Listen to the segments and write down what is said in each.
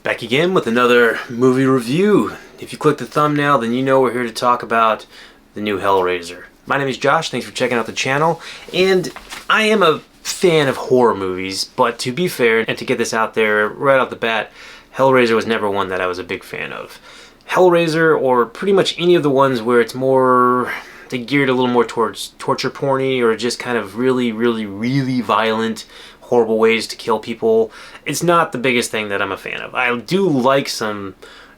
Back again with another movie review. If you click the thumbnail, then you know we're here to talk about the new Hellraiser. My name is Josh, thanks for checking out the channel, and I am a fan of horror movies, but to be fair, and to get this out there right off the bat, Hellraiser was never one that I was a big fan of. Hellraiser, or pretty much any of the ones where it's more, they geared a little more towards torture porny, or just kind of really violent, horrible ways to kill people. It's not the biggest thing that I'm a fan of. I do like some,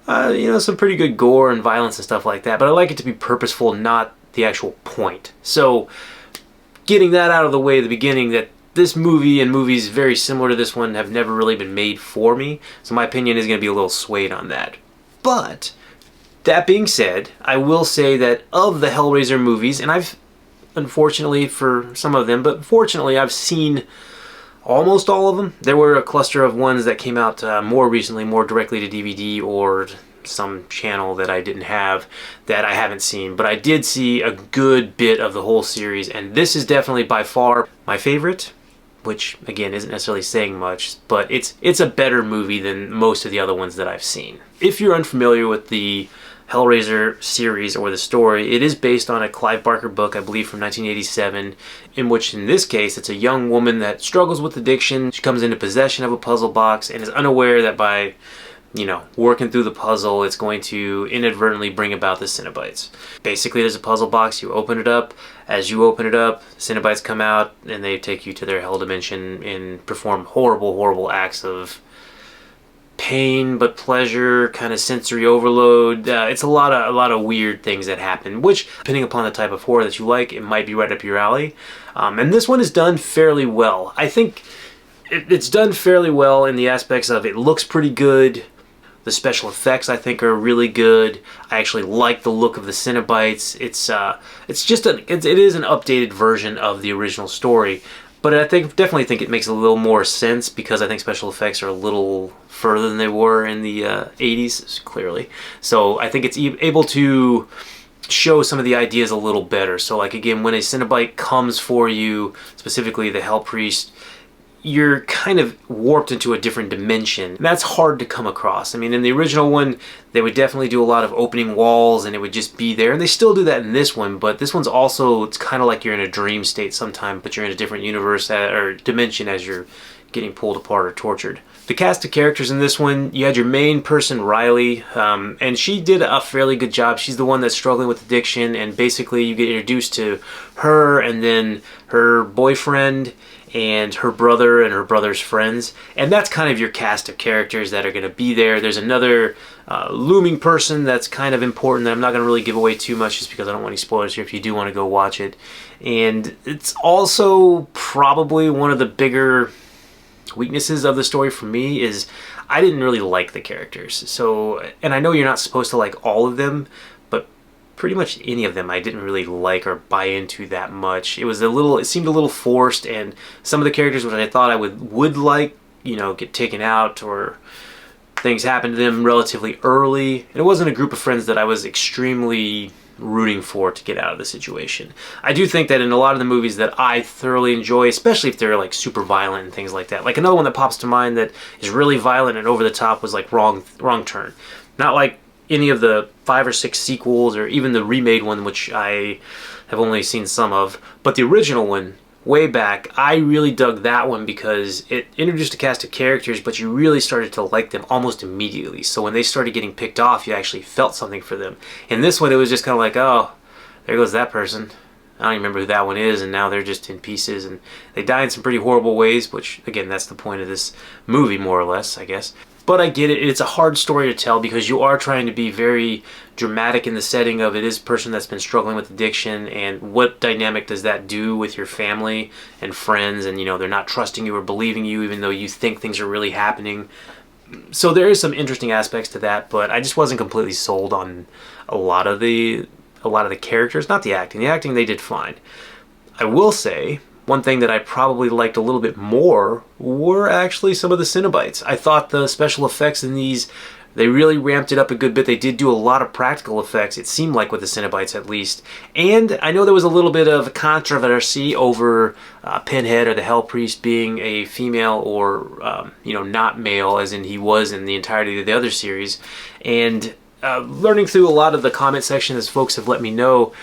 some pretty good gore and violence and stuff like that, but I like it to be purposeful, not the actual point. So, getting that out of the way at the beginning, that this movie and movies very similar to this one have never really been made for me, so my opinion is going to be a little swayed on that. But, that being said, I will say that of the Hellraiser movies, and I've, unfortunately for some of them, but fortunately I've seen almost all of them. There were a cluster of ones that came out more recently, more directly to DVD or some channel that I didn't have that I haven't seen. But I did see a good bit of the whole series, and this is definitely by far my favorite, which again isn't necessarily saying much, but it's a better movie than most of the other ones that I've seen. If you're unfamiliar with the Hellraiser series or the story, it is based on a Clive Barker book, I believe from 1987, in which in this case it's a young woman that struggles with addiction. She comes into possession of a puzzle box and is unaware that by, working through the puzzle, it's going to inadvertently bring about the Cenobites. Basically, there's a puzzle box, you open it up. As you open it up, Cenobites come out and they take you to their hell dimension and perform horrible acts of pain but pleasure, kind of sensory overload. It's a lot of weird things that happen, which depending upon the type of horror that you like, it might be right up your alley. And this one is done fairly well. I think it's done fairly well in the aspects of it looks pretty good. The special effects I think are really good. I actually like the look of the Cenobites. It is an updated version of the original story. But I definitely think it makes a little more sense because I think special effects are a little further than they were in the 80s, clearly. So I think it's able to show some of the ideas a little better. So like again, when a Cenobite comes for you, specifically the Hell Priest, you're kind of warped into a different dimension. And that's hard to come across. I mean, in the original one, they would definitely do a lot of opening walls and it would just be there. And they still do that in this one, but this one's also, it's kind of like you're in a dream state sometime, but you're in a different universe or dimension as you're getting pulled apart or tortured. The cast of characters in this one, you had your main person, Riley, and she did a fairly good job. She's the one that's struggling with addiction, and basically you get introduced to her and then her boyfriend and her brother and her brother's friends, and that's kind of your cast of characters that are going to be there. There's another looming person that's kind of important that I'm not going to really give away too much just because I don't want any spoilers here if you do want to go watch it. And it's also probably one of the bigger weaknesses of the story for me is I didn't really like the characters. So, and I know you're not supposed to like all of them, but pretty much any of them I didn't really like or buy into that much. It seemed a little forced, and some of the characters which I thought I would like, get taken out or things happen to them relatively early. And it wasn't a group of friends that I was extremely rooting for to get out of the situation. I do think that in a lot of the movies that I thoroughly enjoy, especially if they're like super violent and things like that. Like another one that pops to mind that is really violent and over the top was like Wrong Turn. Not like any of the 5 or 6 sequels or even the remade one, which I have only seen some of, but the original one way back, I really dug that one because it introduced a cast of characters, but you really started to like them almost immediately. So when they started getting picked off, you actually felt something for them. In this one, it was just kind of like, oh, there goes that person. I don't even remember who that one is, and now they're just in pieces, and they die in some pretty horrible ways, which, again, that's the point of this movie, more or less, I guess. But I get it. It's a hard story to tell because you are trying to be very dramatic in the setting of it is a person that's been struggling with addiction, and what dynamic does that do with your family and friends, and they're not trusting you or believing you even though you think things are really happening. So there is some interesting aspects to that, but I just wasn't completely sold on a lot of the characters, not the acting. The acting they did fine. I will say one thing that I probably liked a little bit more were actually some of the Cenobites. I thought the special effects in these They really ramped it up a good bit. They did do a lot of practical effects, it seemed like, with the Cenobites at least. And I know there was a little bit of controversy over Pinhead, or the Hell Priest, being a female or, you know, not male, as in he was in the entirety of the other series. And learning through a lot of the comment section, as folks have let me know,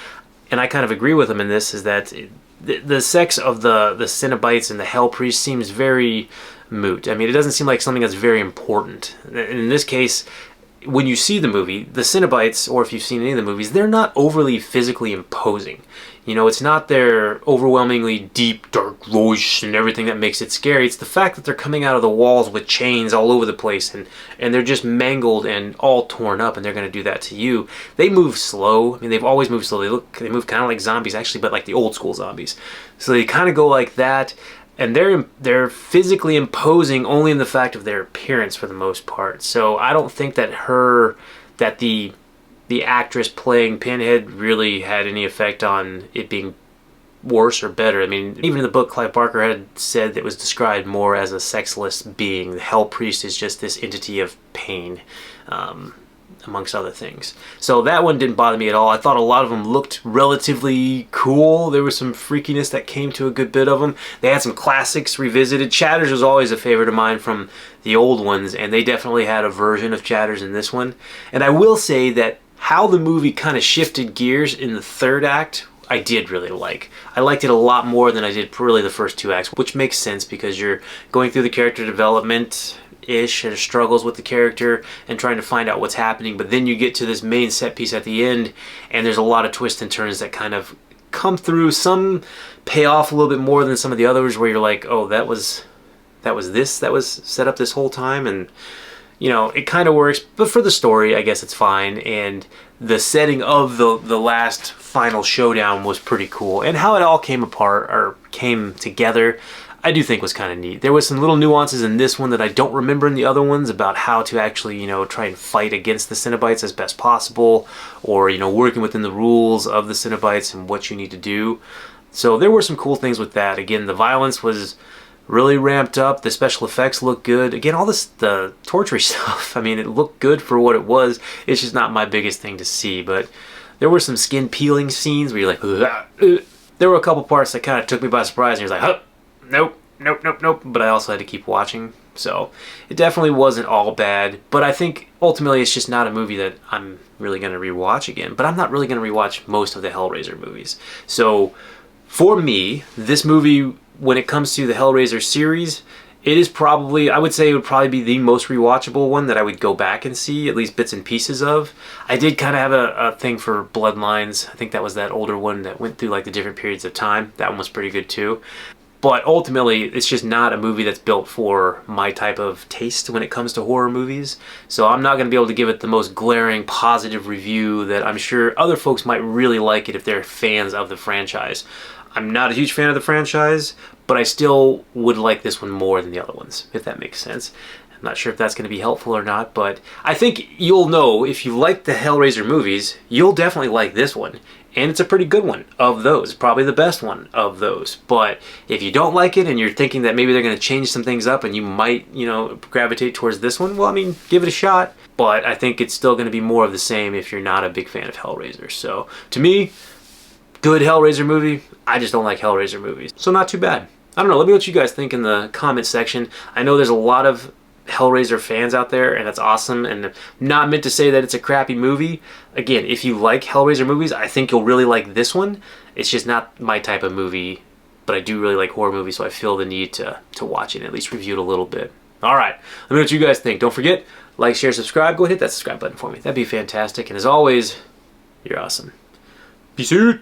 and I kind of agree with them in this, is that the sex of the Cenobites and the Hell Priest seems very moot. I mean, it doesn't seem like something that's very important. In this case, when you see the movie, the Cenobites, or if you've seen any of the movies, they're not overly physically imposing. You know, it's not their overwhelmingly deep, dark voice and everything that makes it scary. It's the fact that they're coming out of the walls with chains all over the place, and they're just mangled and all torn up, and they're going to do that to you. They move slow. I mean, they've always moved slow. They move kind of like zombies, actually, but like the old school zombies. So they kind of go like that. And they're physically imposing only in the fact of their appearance for the most part. So I don't think that the actress playing Pinhead really had any effect on it being worse or better. I mean, even in the book, Clive Barker had said that it was described more as a sexless being. The Hell Priest is just this entity of pain, amongst other things. So that one didn't bother me at all. I thought a lot of them looked relatively cool. There was some freakiness that came to a good bit of them. They had some classics revisited. Chatters was always a favorite of mine from the old ones, and they definitely had a version of Chatters in this one. And I will say that how the movie kind of shifted gears in the third act, I did really like. I liked it a lot more than I did really the first two acts, which makes sense because you're going through the character development ish and struggles with the character and trying to find out what's happening, but then you get to this main set piece at the end, and there's a lot of twists and turns that kind of come through. Some pay off a little bit more than some of the others, where you're like, oh, that was set up this whole time, and you know, it kind of works. But for the story, I guess it's fine. And the setting of the last final showdown was pretty cool, and how it all came apart or came together, I do think was kind of neat. There was some little nuances in this one that I don't remember in the other ones about how to actually, you know, try and fight against the Cenobites as best possible, or, you know, working within the rules of the Cenobites and what you need to do. So there were some cool things with that. Again, the violence was really ramped up. The special effects looked good. Again, all this, the torture stuff, I mean, it looked good for what it was. It's just not my biggest thing to see, but there were some skin peeling scenes where you're like, there were a couple parts that kind of took me by surprise, and you're like, nope. But I also had to keep watching, so it definitely wasn't all bad. But I think ultimately it's just not a movie that I'm really going to rewatch again. But I'm not really going to rewatch most of the Hellraiser movies. So for me, this movie, when it comes to the Hellraiser series, it is probably, I would say it would probably be the most rewatchable one that I would go back and see, at least bits and pieces of. I did kind of have a thing for Bloodlines. I think that was that older one that went through like the different periods of time. That one was pretty good too. But ultimately, it's just not a movie that's built for my type of taste when it comes to horror movies. So I'm not going to be able to give it the most glaring positive review that I'm sure other folks might really like it if they're fans of the franchise. I'm not a huge fan of the franchise, but I still would like this one more than the other ones, if that makes sense. I'm not sure if that's going to be helpful or not, but I think you'll know if you like the Hellraiser movies, you'll definitely like this one. And it's a pretty good one of those, probably the best one of those. But if you don't like it and you're thinking that maybe they're going to change some things up and you might, you know, gravitate towards this one, well, I mean, give it a shot. But I think it's still going to be more of the same if you're not a big fan of Hellraiser. So to me, good Hellraiser movie. I just don't like Hellraiser movies. So not too bad. I don't know, let me know what you guys think in the comment section. I know there's a lot of Hellraiser fans out there, and that's awesome, and not meant to say that it's a crappy movie. Again, if you like Hellraiser movies, I think you'll really like this one. It's just not my type of movie, but I do really like horror movies, so I feel the need to watch it and at least review it a little bit. Alright, let me know what you guys think. Don't forget, like, share, subscribe. Go hit that subscribe button for me. That'd be fantastic, and as always, you're awesome. Peace out!